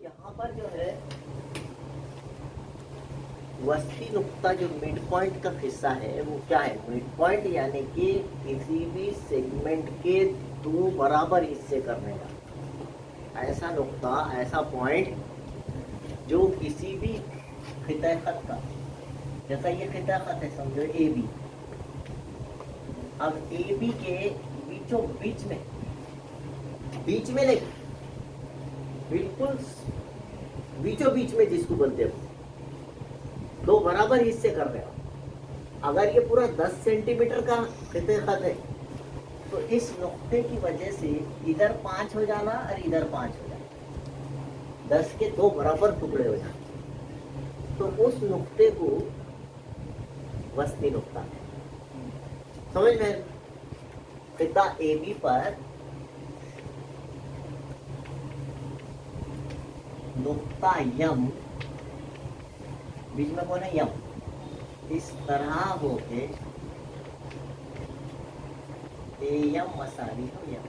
यहाँ पर जो है वस्ती नुक्ता जो मिड पॉइंट का हिस्सा है वो क्या है? मिड पॉइंट यानी कि किसी भी सेगमेंट के दो बराबर हिस्से करने का ऐसा नुक्ता, ऐसा पॉइंट जो किसी भी खिता खत का, जैसा ये खिता खत है समझो ए बी, अब ए बी के बीचों बीच में नहीं, बिल्कुल बीचों बीच में जिसको बोलते हैं दो बराबर हिस्से कर रहे हो। अगर ये पूरा 10 सेंटीमीटर का खिते खत है तो इस नुक्ते की वजह से इधर 5 हो जाना और इधर 5 हो जाना, 10 के दो बराबर टुकड़े हो जाना, तो उस नुक्ते को वस्ती नुक्ता है। समझ में? खिता ए बी पर नुक्ता यम, बीच में कौन है? यम। इस तरह होके एयम मसावी हो यम,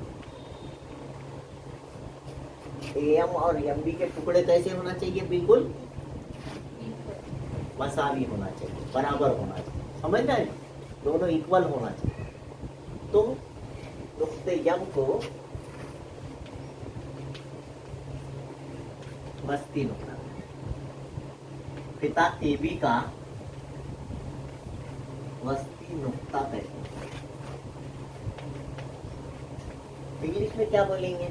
एयम और यम बी के टुकड़े कैसे होना चाहिए? बिल्कुल मसावी होना चाहिए, बराबर होना चाहिए। समझ में? दोनों इक्वल होना चाहिए। तो नुक्ते यम को वस्ती नुक्ता, खिता ए बी का वस्ती नुक्ता कहते हैं। इंग्लिश में क्या बोलेंगे?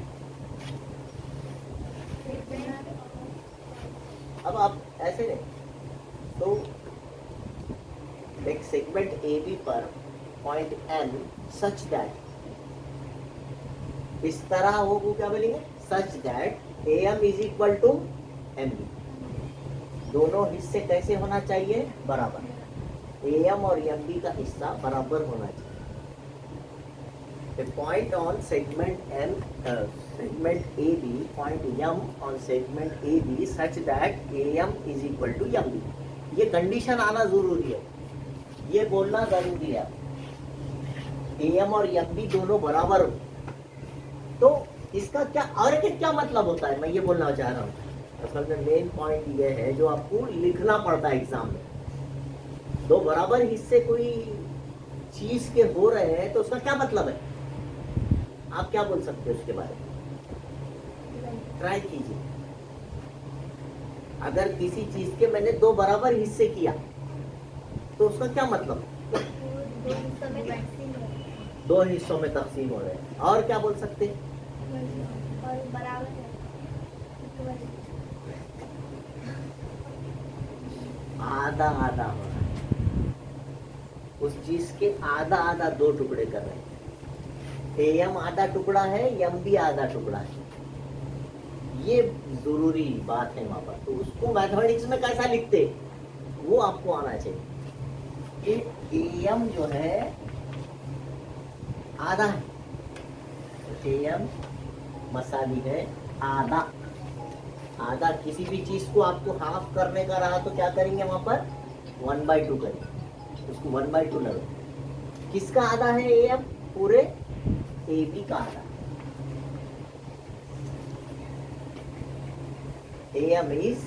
अब आप ऐसे नहीं तो एक सेगमेंट ए बी पर पॉइंट एन सच दैट, इस तरह हो वो क्या बोलेंगे? Such that A M is equal to M B, दोनों हिस्से कैसे होना चाहिए? बराबर। ए एम और एम बी का हिस्सा बराबर होना चाहिए। A point on segment N, segment AB, point M on segment AB such that AM is equal to MB. ये कंडीशन आना जरूरी है, ये बोलना जरूरी है। AM और MB दोनों बराबर हो तो इसका क्या और क्या मतलब होता है, मैं ये बोलना चाह रहा हूँ। असल में मेन पॉइंट ये है जो आपको लिखना पड़ता है एग्जाम में। दो बराबर हिस्से कोई चीज के हो रहे हैं तो उसका क्या मतलब है? आप क्या बोल सकते हो उसके बारे में? ट्राई कीजिए। अगर किसी चीज के मैंने दो बराबर हिस्से किया तो उसका क्या मतलब? दो हिस्सों में तकसीम हो रहे हैं। और क्या बोल सकते हैं? आधा आधा हो रहा है, उस चीज के आधा आधा दो टुकड़े कर रहे हैं। एम आधा टुकड़ा है, एम भी आधा टुकड़ा है, ये जरूरी बात है वहां पर। तो उसको मैथमेटिक्स में कैसा लिखते वो आपको आना चाहिए कि एम जो है आधा है, एम मसाली है आधा। आधा किसी भी चीज को आपको हाफ करने का रहा तो क्या करेंगे वहां पर? 1/2 करेंगे, उसको 1/2 लगे। किसका आधा है एम? पूरे ए बी का आधा। AM is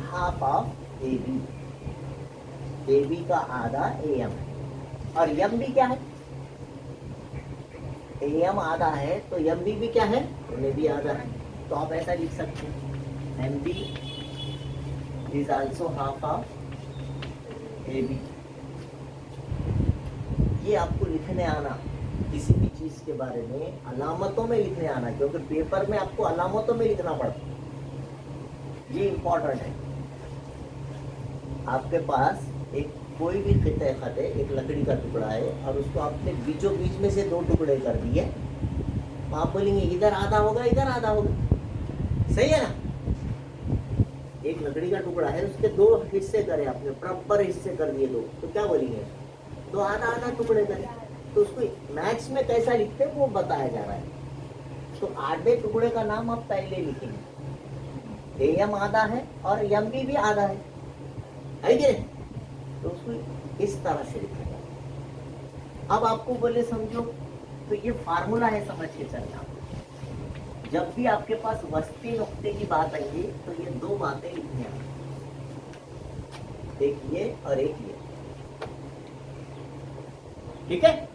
half of AB, AB का आधा AM है। और MB क्या है? AM आधा है तो MB भी क्या है? उन्हें भी आधा है। तो आप ऐसा लिख सकते हैं MB is also half of AB। ये आपको लिखने आना, किसी भी चीज के बारे में अलामतों में लिखने आना, क्योंकि पेपर में आपको अलामतों में लिखना पड़ता है, ये इम्पोर्टेंट है। आपके पास एक कोई भी खिते खत है, एक लकड़ी का टुकड़ा है और उसको आपने बीचों बीच में से दो टुकड़े कर दिए, तो आप बोलेंगे इधर आधा होगा इधर आधा होगा, सही है ना? एक लकड़ी का टुकड़ा है, उसके दो हिस्से करे आपने, प्रॉपर हिस्से कर दिए दो, तो क्या बोलेंगे? दो आधा आधा टुकड़े करे। तो उसको मैथ्स में कैसा लिखते वो बताया जा रहा है। तो आधे टुकड़े का नाम आप पहले लिखेंगे, एम आधा है और एम भी आधा है कि नहीं? तो उसको इस तरह से लिखेंगे। अब आपको बोले समझो, तो ये फार्मूला है, समझ के चलना। जब भी आपके पास वस्ती नुक्ते की बात आएगी तो ये दो बातें लिखनी है, एक ये और एक ये, ठीक है।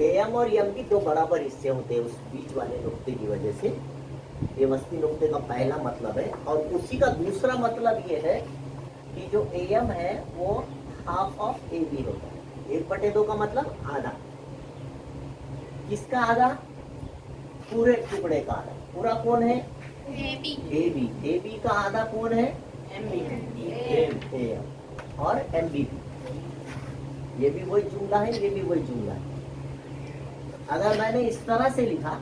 एम और एम की दो बराबर हिस्से होते हैं उस बीच वाले नुक्ते की वजह से। ये वस्ती नुक्ते का पहला मतलब है। और उसी का दूसरा मतलब ये है कि जो एम है वो हाफ ऑफ ए बी होता है। 1/2 का मतलब आधा। किसका आधा? पूरे टुकड़े का आधा। पूरा कौन है? A B. ए बी का आधा कौन है? एम और एम बी। ये भी वही जुमला है, ये भी वही जुमला है। अगर मैंने इस तरह से लिखा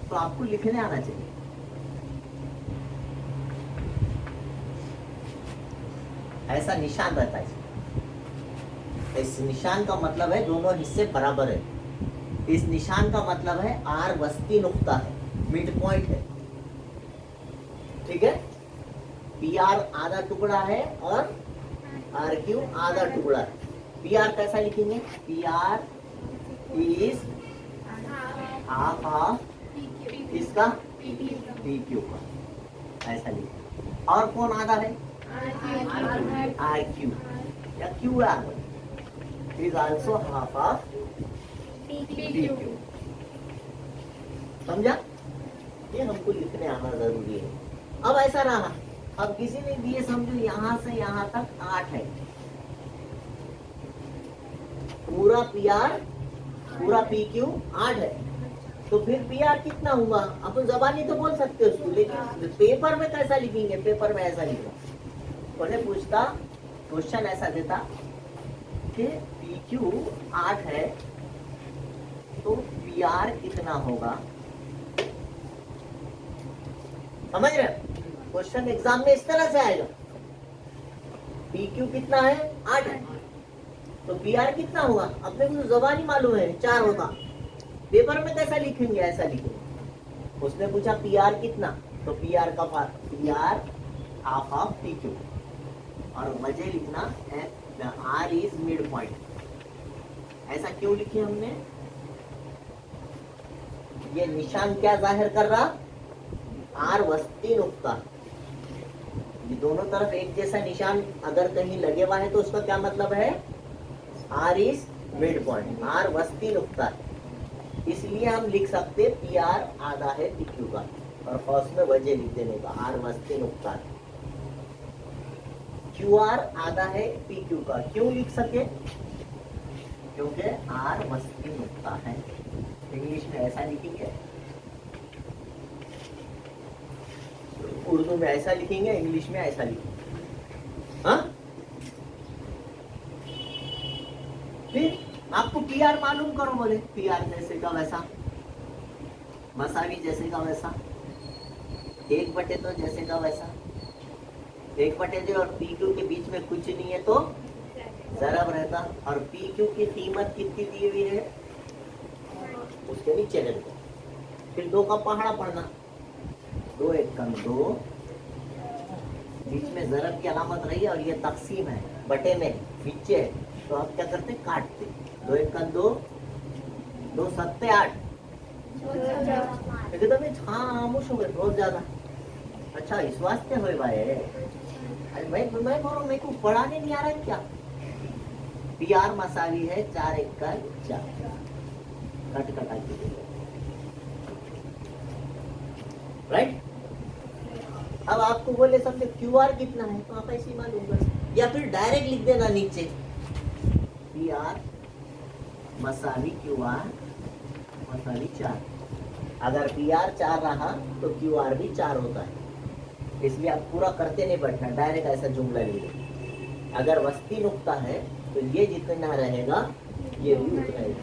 तो आपको लिखने आना चाहिए। ऐसा निशान रहता है। इस निशान का मतलब है दोनों हिस्से बराबर है। इस निशान का मतलब है आर वस्ती नुक्ता है, मिड पॉइंट है, ठीक है। पी आर आधा टुकड़ा है और आर क्यू आधा टुकड़ा है। पी आर कैसा लिखेंगे? P R is half of इसका पी क्यू का, ऐसा लिखेंगे। और कौन आधा है? आर क्यू या Q R is also half of P Q. समझा? ये हमको लिखने आना जरूरी है। अब ऐसा रहा, अब किसी ने दिए समझो यहां से यहां तक 8 है, पूरा पी आर पूरा पी क्यू 8 है, तो फिर पी आर कितना हुआ? अपन जबानी तो बोल सकते हो उसको, लेकिन पेपर में कैसा लिखेंगे? पेपर में ऐसा लिखा। उन्हें पूछता, क्वेश्चन ऐसा देता कि पी क्यू 8 है तो पी आर कितना होगा? समझ रहे? क्वेश्चन एग्जाम में इस तरह से आएगा। पी क्यू कितना है? 8 है, तो पी आर कितना हुआ? अपने को जबानी मालूम है 4 होगा। पेपर में कैसा लिखेंगे? ऐसा लिखेंगे। उसने पूछा पी आर कितना, तो पी आर का P R half of P Q, और वजह लिखना है आर इज मिड पॉइंट। ऐसा क्यों लिखे हमने? ये निशान क्या जाहिर कर रहा? आर वस्ती नुक्ता। ये दोनों तरफ एक जैसा निशान अगर कहीं लगे हुआ है तो उसका क्या मतलब है? R is midpoint, R वस्ती नुक्ता। इसलिए हम लिख सकते पी आर आधा है पी क्यू का, और फर्स्ट में वजह लिख देने का आर वस्ती नुक्ता। क्यू आर आधा है पी क्यू का, क्यों लिख सके? क्योंकि आर वस्ती नुक्ता है। इंग्लिश में ऐसा लिखेंगे, उर्दू में ऐसा लिखेंगे, इंग्लिश में ऐसा लिखेंगे। हाँ? फिर आपको पी आर मालूम करो, बोले पी आर जैसे का वैसा, मसावी जैसे का वैसा, 1/2 जैसे का वैसा। 1/2 और पी क्यू के बीच में कुछ नहीं है तो जरब रहता। और पी क्यू की कीमत कितनी दी हुई है उसके नीचे लगता। फिर 2 का पहाड़ा पढ़ना, 2 1 2, बीच में जरब की अलामत रही है और ये तकसीम है, बटे में नीचे है, तो आप क्या करते? काटते। 2 1 2, 2 7 8, एकदम खामोश हो गए बहुत ज्यादा। अच्छा इस वास्ते हो भाई, अरे मैं बोल रहा हूँ मेरे को पढ़ाने नहीं आ रहा है क्या? पी आर मसावी है 4 1 4, कट कटा के, राइट। अब आपको बोले समझे क्यू आर कितना है, तो आप ऐसे ही मालूम कर, या फिर डायरेक्ट लिख देना नीचे पी आर मसावी क्यू आर मसावी 4। अगर पी आर 4 रहा तो क्यू आर भी 4 होता है। इसलिए आप पूरा करते नहीं बैठना, डायरेक्ट ऐसा जुमला लिखे। अगर वस्ती नुक्ता है तो ये जितना रहेगा ये भी उतना ही।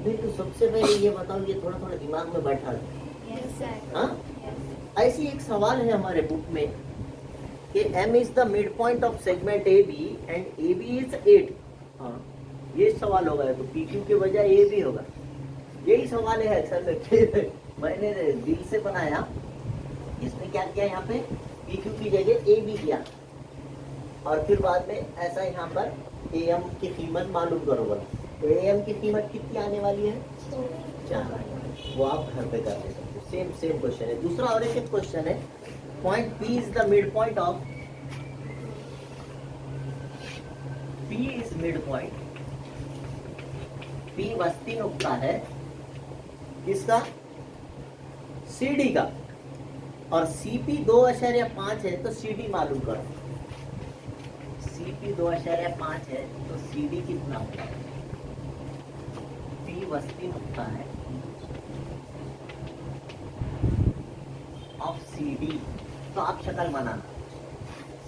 नहीं तो सबसे पहले ये बताओ, ये थोड़ा थोड़ा दिमाग में बैठा हाँ। ऐसी एक सवाल है हमारे बुक में कि M is the midpoint of segment A B and A B is 8। हाँ ये सवाल होगा, तो पी क्यू के बजाय ए बी होगा। यही सवाल है अक्सर में। मैंने दिल से बनाया, इसमें क्या किया, यहाँ पे पी क्यू की जगह ए बी किया, और फिर बाद में ऐसा यहाँ पर ए एम की कीमत मालूम करो बोला। तो AM की कीमत कितनी आने वाली है? 4। वो आप घर पे कर सकते हो। सेम क्वेश्चन है। दूसरा और एक क्वेश्चन है, point P is the midpoint of, P is mid point, P वस्ती नुक्ता है किसका? CD का, और CP 2.5 है तो CD मालूम करो। CP 2.5 है तो CD कितना होगा? P वस्ती नुक्ता है ऑफ CD, तो आप शक्ल बनाना,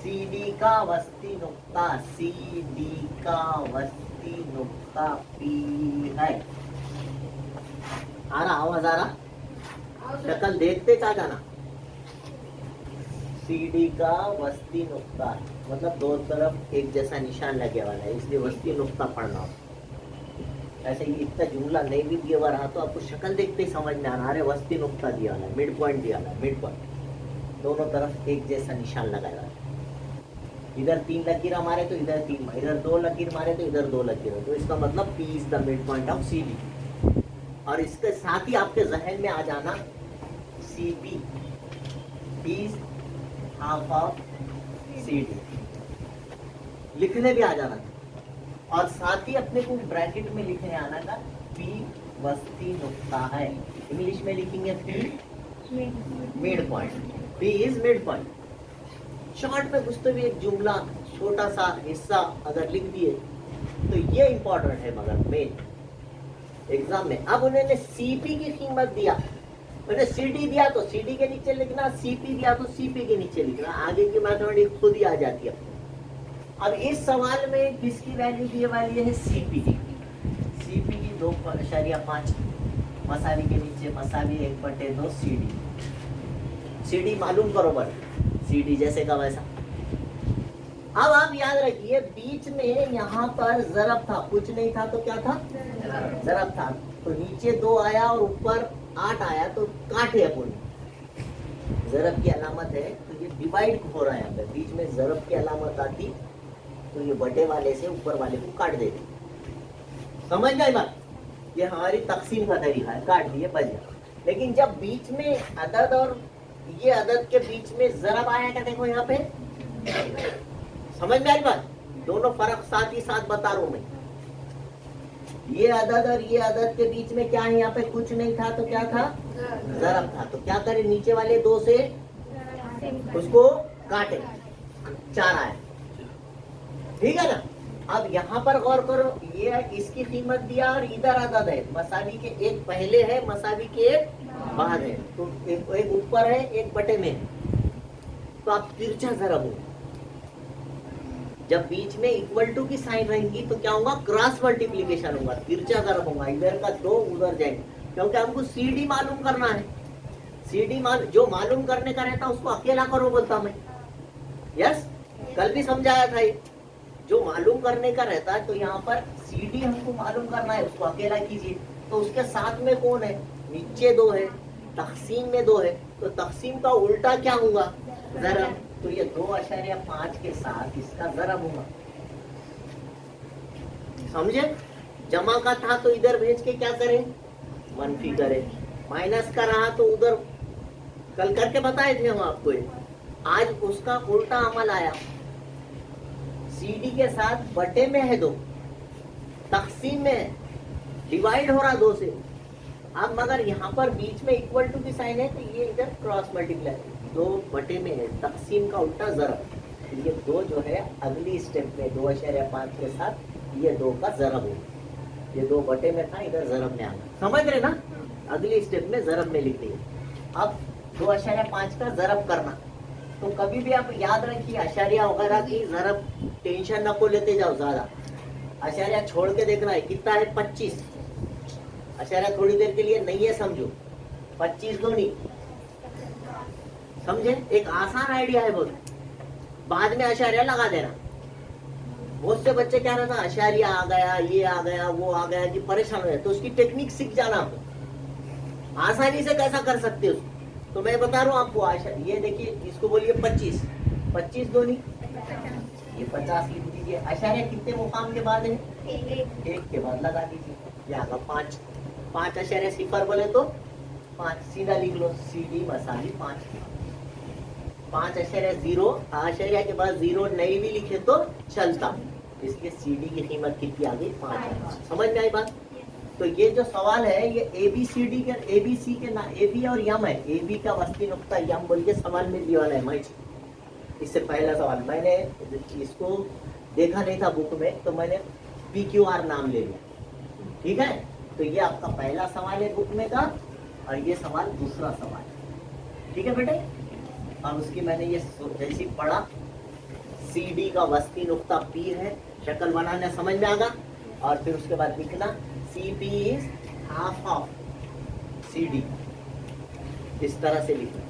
CD का वस्ती नुक्ता, CD का वस्ती नुक्ता P है। आ रहा आवाज आ रहा? शक्ल देखते क्या जाना, CD का वस्ती नुक्ता मतलब दो तरफ एक जैसा निशान लगे वाला है, इसलिए वस्ती नुक्ता पढ़ना हो। ऐसे ही इतना जुमला नहीं भी दिया हुआ रहा तो आपको शक्ल देखते ही समझ में आना, अरे वस्ती नुक्ता दिया वाला है, मिड पॉइंट दिया वाला है, मिड पॉइंट दोनों तरफ एक जैसा निशान लगाया है। इधर 3 लकीर मारे तो इधर 3, इधर 2 लकीर मारे तो इधर 2 लकीर, तो इसका मतलब P is the midpoint of CD। और इसके साथ ही आपके जहन में आ जाना CB is half of CD, लिखने भी आ जाना, और साथ ही अपने को ब्रैकेट में लिखने आना था P वस्ती नुक्ता है। इंग्लिश में लिखेंगे P mid point, P is mid point. Short में कुछ तो भी एक जुमला छोटा सा हिस्सा अगर लिख दिए तो ये इंपॉर्टेंट है, मगर मेन एग्जाम में। अब उन्होंने CP की कीमत दिया, उन्होंने CD दिया तो CD के नीचे लिखना, CP दिया तो CP के नीचे लिखना, आगे की मैथमेटिक्स खुद ही आ जाती है। अब इस सवाल में किसकी वैल्यू दी वाली है? CP की। CP की 2.5 मसावी के नीचे मसावी 1/2 CD। CD मालूम करो, बस CD जैसे का वैसा। अब आप याद रखिए बीच में यहाँ पर ज़रब था, कुछ नहीं था तो क्या था? ज़रब था, तो नीचे 2 आया और ऊपर 8 आया तो काटे अपन। ज़रब की अलामत है तो ये डिवाइड हो रहा है, यहाँ पे बीच में ज़रब की अलामत आती तो ये बटे वाले से ऊपर वाले को काट देते। समझ गए बात? ये हमारी तकसीम का तरीका है, काट दिए बच गया। लेकिन जब बीच में अदद और ये अदद के बीच में ज़रब आया क्या, देखो यहाँ पे, समझ में आई बात? दोनों फर्क साथ ही साथ बता रहा हूं मैं। ये अदद और ये अदद के बीच में क्या है? यहाँ पे कुछ नहीं था तो क्या था? ज़रब था, तो क्या करें? नीचे वाले 2 से उसको काटे, 4 आया, ठीक है ना? अब यहाँ पर गौर करो, ये इसकी कीमत दिया और इधर अदद है, मसावी के एक पहले है, मसावी के एक बाद है, तो एक ऊपर है एक बटे में है, तो आप तिरछा ज़रब हो। जब बीच में इक्वल टू की साइन रहेंगी तो क्या होगा? क्रॉस मल्टीप्लीकेशन होगा, तिरछा ज़रब होगा, इधर का 2 उधर जाएंगे, क्योंकि हमको CD मालूम करना है। CD जो मालूम करने का रहता है उसको अकेला करो बोलता मैं। यस, कल भी समझाया था ये, जो मालूम करने का रहता है तो यहाँ पर CD हमको मालूम करना है, उसको अकेला कीजिए। तो उसके साथ में कौन है? नीचे 2 है, तकसीम में 2 है, तो तकसीम का उल्टा क्या होगा? ज़रब। तो ये 2.5 के साथ इसका ज़रब होगा, समझे? जमा का था तो इधर भेज के क्या करें? मनफी करें। माइनस का रहा तो उधर, कल करके बताए थे हम आपको, आज उसका उल्टा अमल आया। CD के साथ बटे में है 2, तकसीम में है, डिवाइड हो रहा 2 से। अब मगर यहाँ पर बीच में इक्वल टू की साइन है तो ये इधर क्रॉस मल्टीप्लाई, 2 बटे में है, तकसीम का उल्टा ज़रब। ये 2 जो है अगली स्टेप में 2.5 के साथ ये 2 का ज़रब होगा। ये 2 बटे में था, इधर ज़रब में आना, समझ रहे ना? अगली स्टेप में ज़रब में लिख दिए। अब 2.5 का ज़रब करना, तो कभी भी आप याद रखिए अशारिया वगैरह की ज़रब टेंशन न को लेते जाओ ज़्यादा, अशारिया छोड़ के देखना है कितना है? 25। अशारिया थोड़ी देर के लिए नहीं है समझो, 25 दो नहीं, समझे? एक आसान आइडिया है बहुत, बाद में अशारिया लगा देना। बहुत से बच्चे क्या रहता, अशारिया आ गया, ये आ गया, वो आ गया, कि परेशान हो जाए, तो उसकी टेक्निक सीख जाना आप, आसानी से कैसा कर सकते हो। तो मैं बता रहा हूँ आपको, ये देखिए, इसको बोलिए 25, 25 दो नहीं ये 50 लिख दीजिए। आशार्य कितने मुकाम के बाद है? एक के बाद लगा दीजिए। ये आगा 5, 5 आशार्य सिफर बोले तो 5 सीधा लिख लो, CD मसाली 5, 5 आशार्य 0, आशार्य के बाद 0 नहीं भी लिखे तो चलता, इसलिए CD की कीमत कितनी आ गई? 5। समझ में आई बात? तो ये जो सवाल है ये ABCD के ABC के ना AB और यम है, AB का वस्ती नुक्ता यम बोल के सवाल में दिया है। मैं इससे पहला सवाल मैंने इसको देखा नहीं था बुक में, तो मैंने PQR नाम ले लिया। ठीक है, तो ये आपका पहला सवाल है बुक में का, और ये सवाल दूसरा सवाल। ठीक है बेटे, और उसकी मैंने ये जैसी पढ़ा, CD का वस्ती नुक्ता P है, शक्ल बनाना समझ में आगा, और फिर उसके बाद लिखना CP is half of CD, इस तरह से लिखना।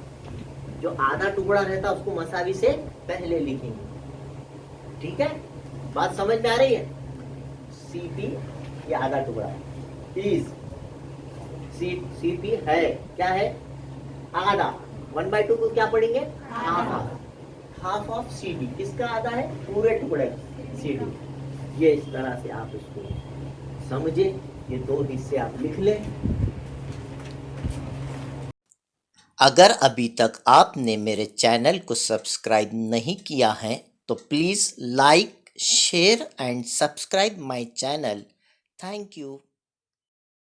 जो आधा टुकड़ा रहता है उसको मसावी से पहले लिखेंगे। ठीक है, बात समझ में आ रही है? CP ये आधा टुकड़ा है, इज CP है, क्या है? आधा। 1/2 को क्या पढ़ेंगे? Half of CD। किसका आधा है? पूरे टुकड़े CD। ये इस तरह से आप इसको समझे, ये 2 हिस्से आप लिख लें। अगर अभी तक आपने मेरे चैनल को सब्सक्राइब नहीं किया है तो please like, share and subscribe my channel. Thank you.